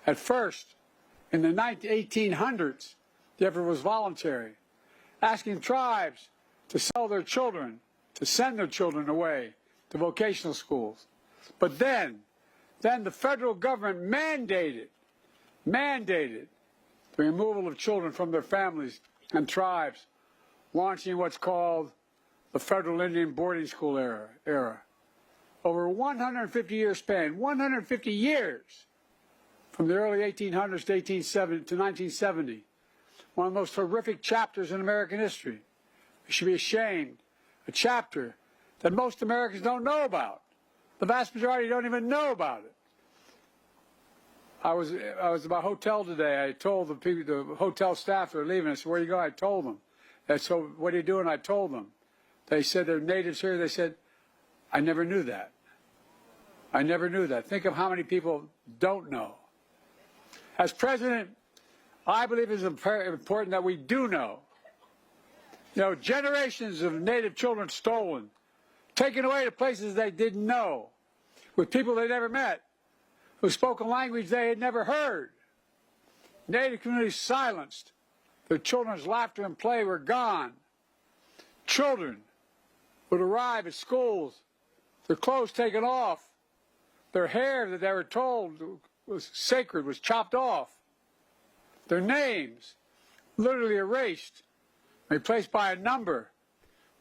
At first, in the 1800s, the effort was voluntary, asking tribes to sell their children, to send their children away to vocational schools. But then the federal government mandated the removal of children from their families and tribes, launching what's called the Federal Indian Boarding School era. Over a 150-year span, 150 years, from the early 1800s to 1970, one of the most horrific chapters in American history. We should be ashamed. A chapter that most Americans don't know about. The vast majority don't even know about it. I was at my hotel today. I told the people, the hotel staff that are leaving. I said, "Where you go?" I told them. And so, "What are you doing?" I told them. They said they're natives here. They said, "I never knew that. I never knew that." Think of how many people don't know. As president, I believe it's important that we do know. You know, generations of native children stolen, taken away to places they didn't know, with people they never met, who spoke a language they had never heard. Native communities silenced. Their children's laughter and play were gone. Children would arrive at schools, their clothes taken off, their hair that they were told was sacred was chopped off, their names literally erased, replaced by a number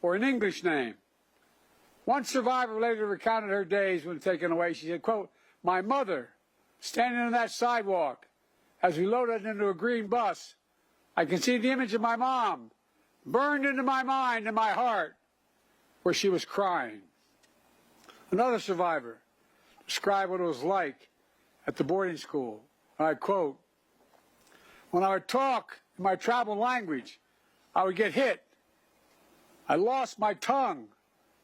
or an English name. One survivor later recounted her days when taken away. She said, quote, "My mother, standing on that sidewalk, as we loaded into a green bus, I can see the image of my mom burned into my mind and my heart, where she was crying." Another survivor described what it was like at the boarding school. I quote, "When I would talk in my tribal language, I would get hit. I lost my tongue.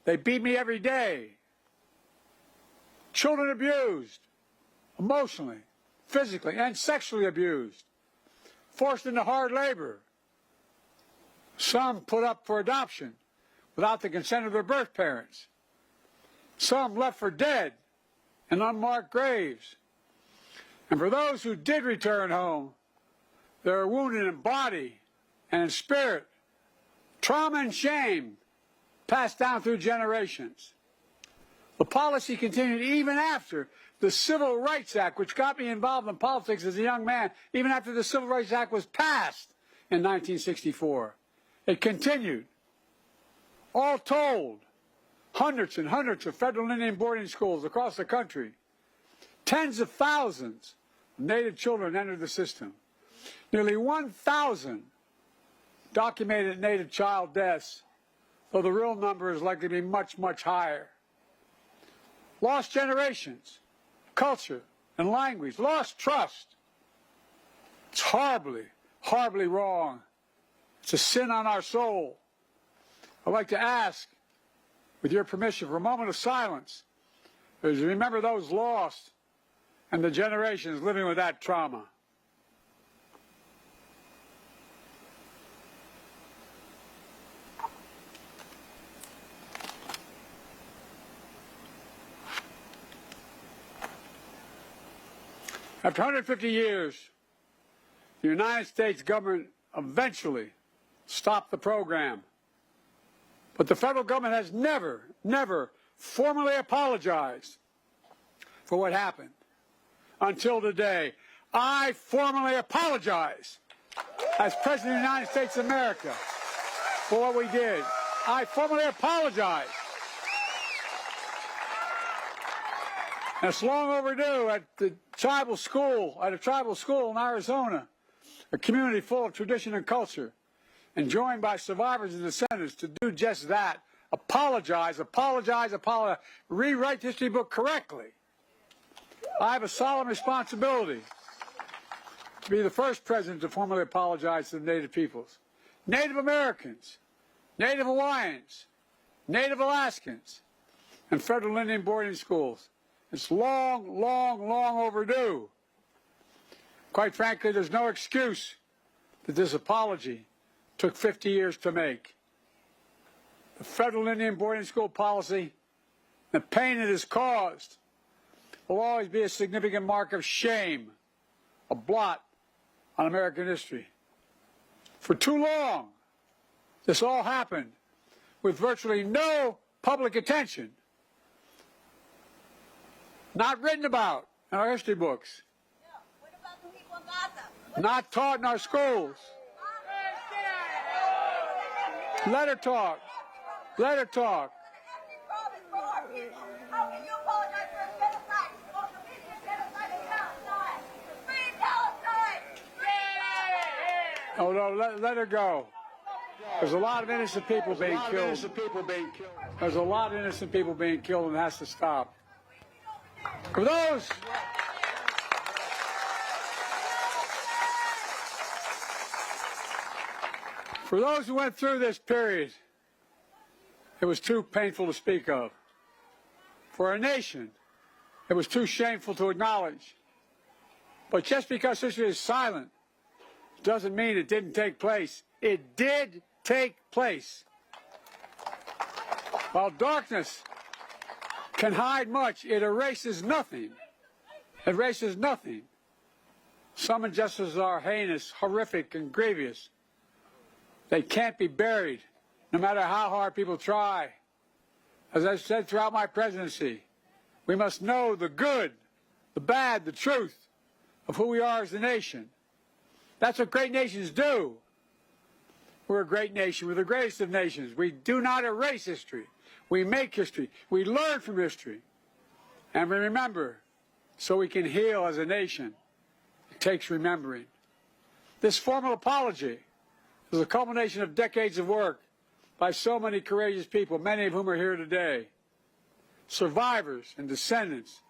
They beat me every day. Children abused, emotionally, physically, and sexually abused. Forced into hard labor. Some put up for adoption without the consent of their birth parents. Some left for dead in unmarked graves. And for those who did return home, they were wounded in body and in spirit. Trauma and shame passed down through generations. The policy continued even after the Civil Rights Act, which got me involved in politics as a young man, even after the Civil Rights Act was passed in 1964. It continued. All told, hundreds and hundreds of federal Indian boarding schools across the country. Tens of thousands of Native children entered the system. Nearly 1,000 documented Native child deaths, though the real number is likely to be much, much higher. Lost generations, culture, and language. Lost trust. It's horribly, horribly wrong. It's a sin on our soul. I'd like to ask, with your permission, for a moment of silence, as we remember those lost and the generations living with that trauma. After 150 years, the United States government eventually stopped the program. But the federal government has never formally apologized for what happened until today. I formally apologize as President of the United States of America for what we did. I formally apologize. And it's long overdue. At a tribal school in Arizona, a community full of tradition and culture, and joined by survivors and descendants to do just that. Apologize, rewrite the history book correctly. I have a solemn responsibility to be the first president to formally apologize to the Native peoples. Native Americans, Native Hawaiians, Native Alaskans, and federal Indian boarding schools. It's long, long, long overdue. Quite frankly, there's no excuse that this apology took 50 years to make. The federal Indian boarding school policy, the pain it has caused, will always be a significant mark of shame a blot on American history. For too long, this all happened with virtually no public attention, not written about in our history books, not taught in our schools. Let her talk. Let her talk. Oh no, let her go. There's a lot of innocent people being killed. There's a lot of innocent people being killed, and it has to stop. For those who went through this period, it was too painful to speak of. For a nation, it was too shameful to acknowledge. But just because history is silent doesn't mean it didn't take place. It did take place. While darkness can hide much, it erases nothing. It erases nothing. Some injustices are heinous, horrific, and grievous. They can't be buried, no matter how hard people try. As I've said throughout my presidency, we must know the good, the bad, the truth of who we are as a nation. That's what great nations do. We're a great nation. We're the greatest of nations. We do not erase history. We make history. We learn from history. And we remember so we can heal as a nation. It takes remembering. This formal apology is a culmination of decades of work by so many courageous people, many of whom are here today. Survivors and descendants,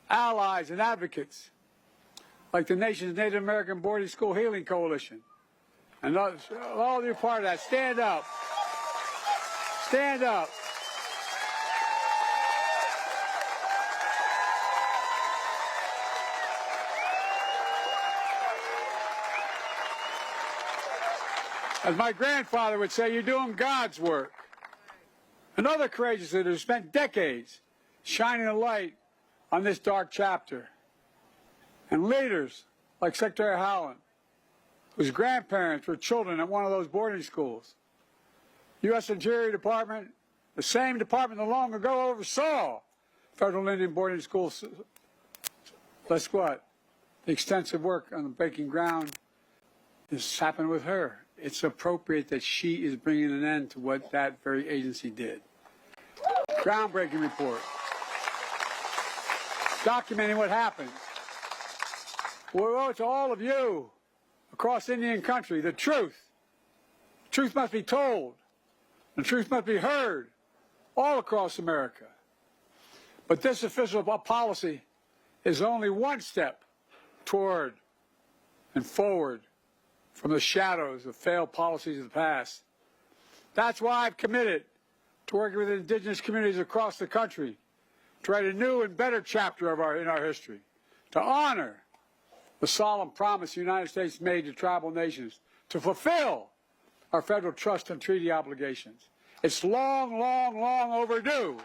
allies and advocates, like the nation's Native American Boarding School Healing Coalition. And all of you are part of that. Stand up. Stand up. As my grandfather would say, you're doing God's work. And other courageous leaders spent decades shining a light on this dark chapter. And leaders like Secretary Howland, whose grandparents were children at one of those boarding schools. U.S. Interior Department, the same department that long ago oversaw federal Indian boarding schools. Guess what? The extensive work on the breaking ground has happened with her. It's appropriate that she is bringing an end to what that very agency did. Groundbreaking report. Documenting what happened. We owe it to all of you across Indian country the truth. Truth must be told. The truth must be heard all across America. But this official policy is only one step toward and forward from the shadows of failed policies of the past. That's why I've committed to working with indigenous communities across the country to write a new and better chapter in our history, to honor the solemn promise the United States made to tribal nations to fulfill our federal trust and treaty obligations. It's long, long, long overdue.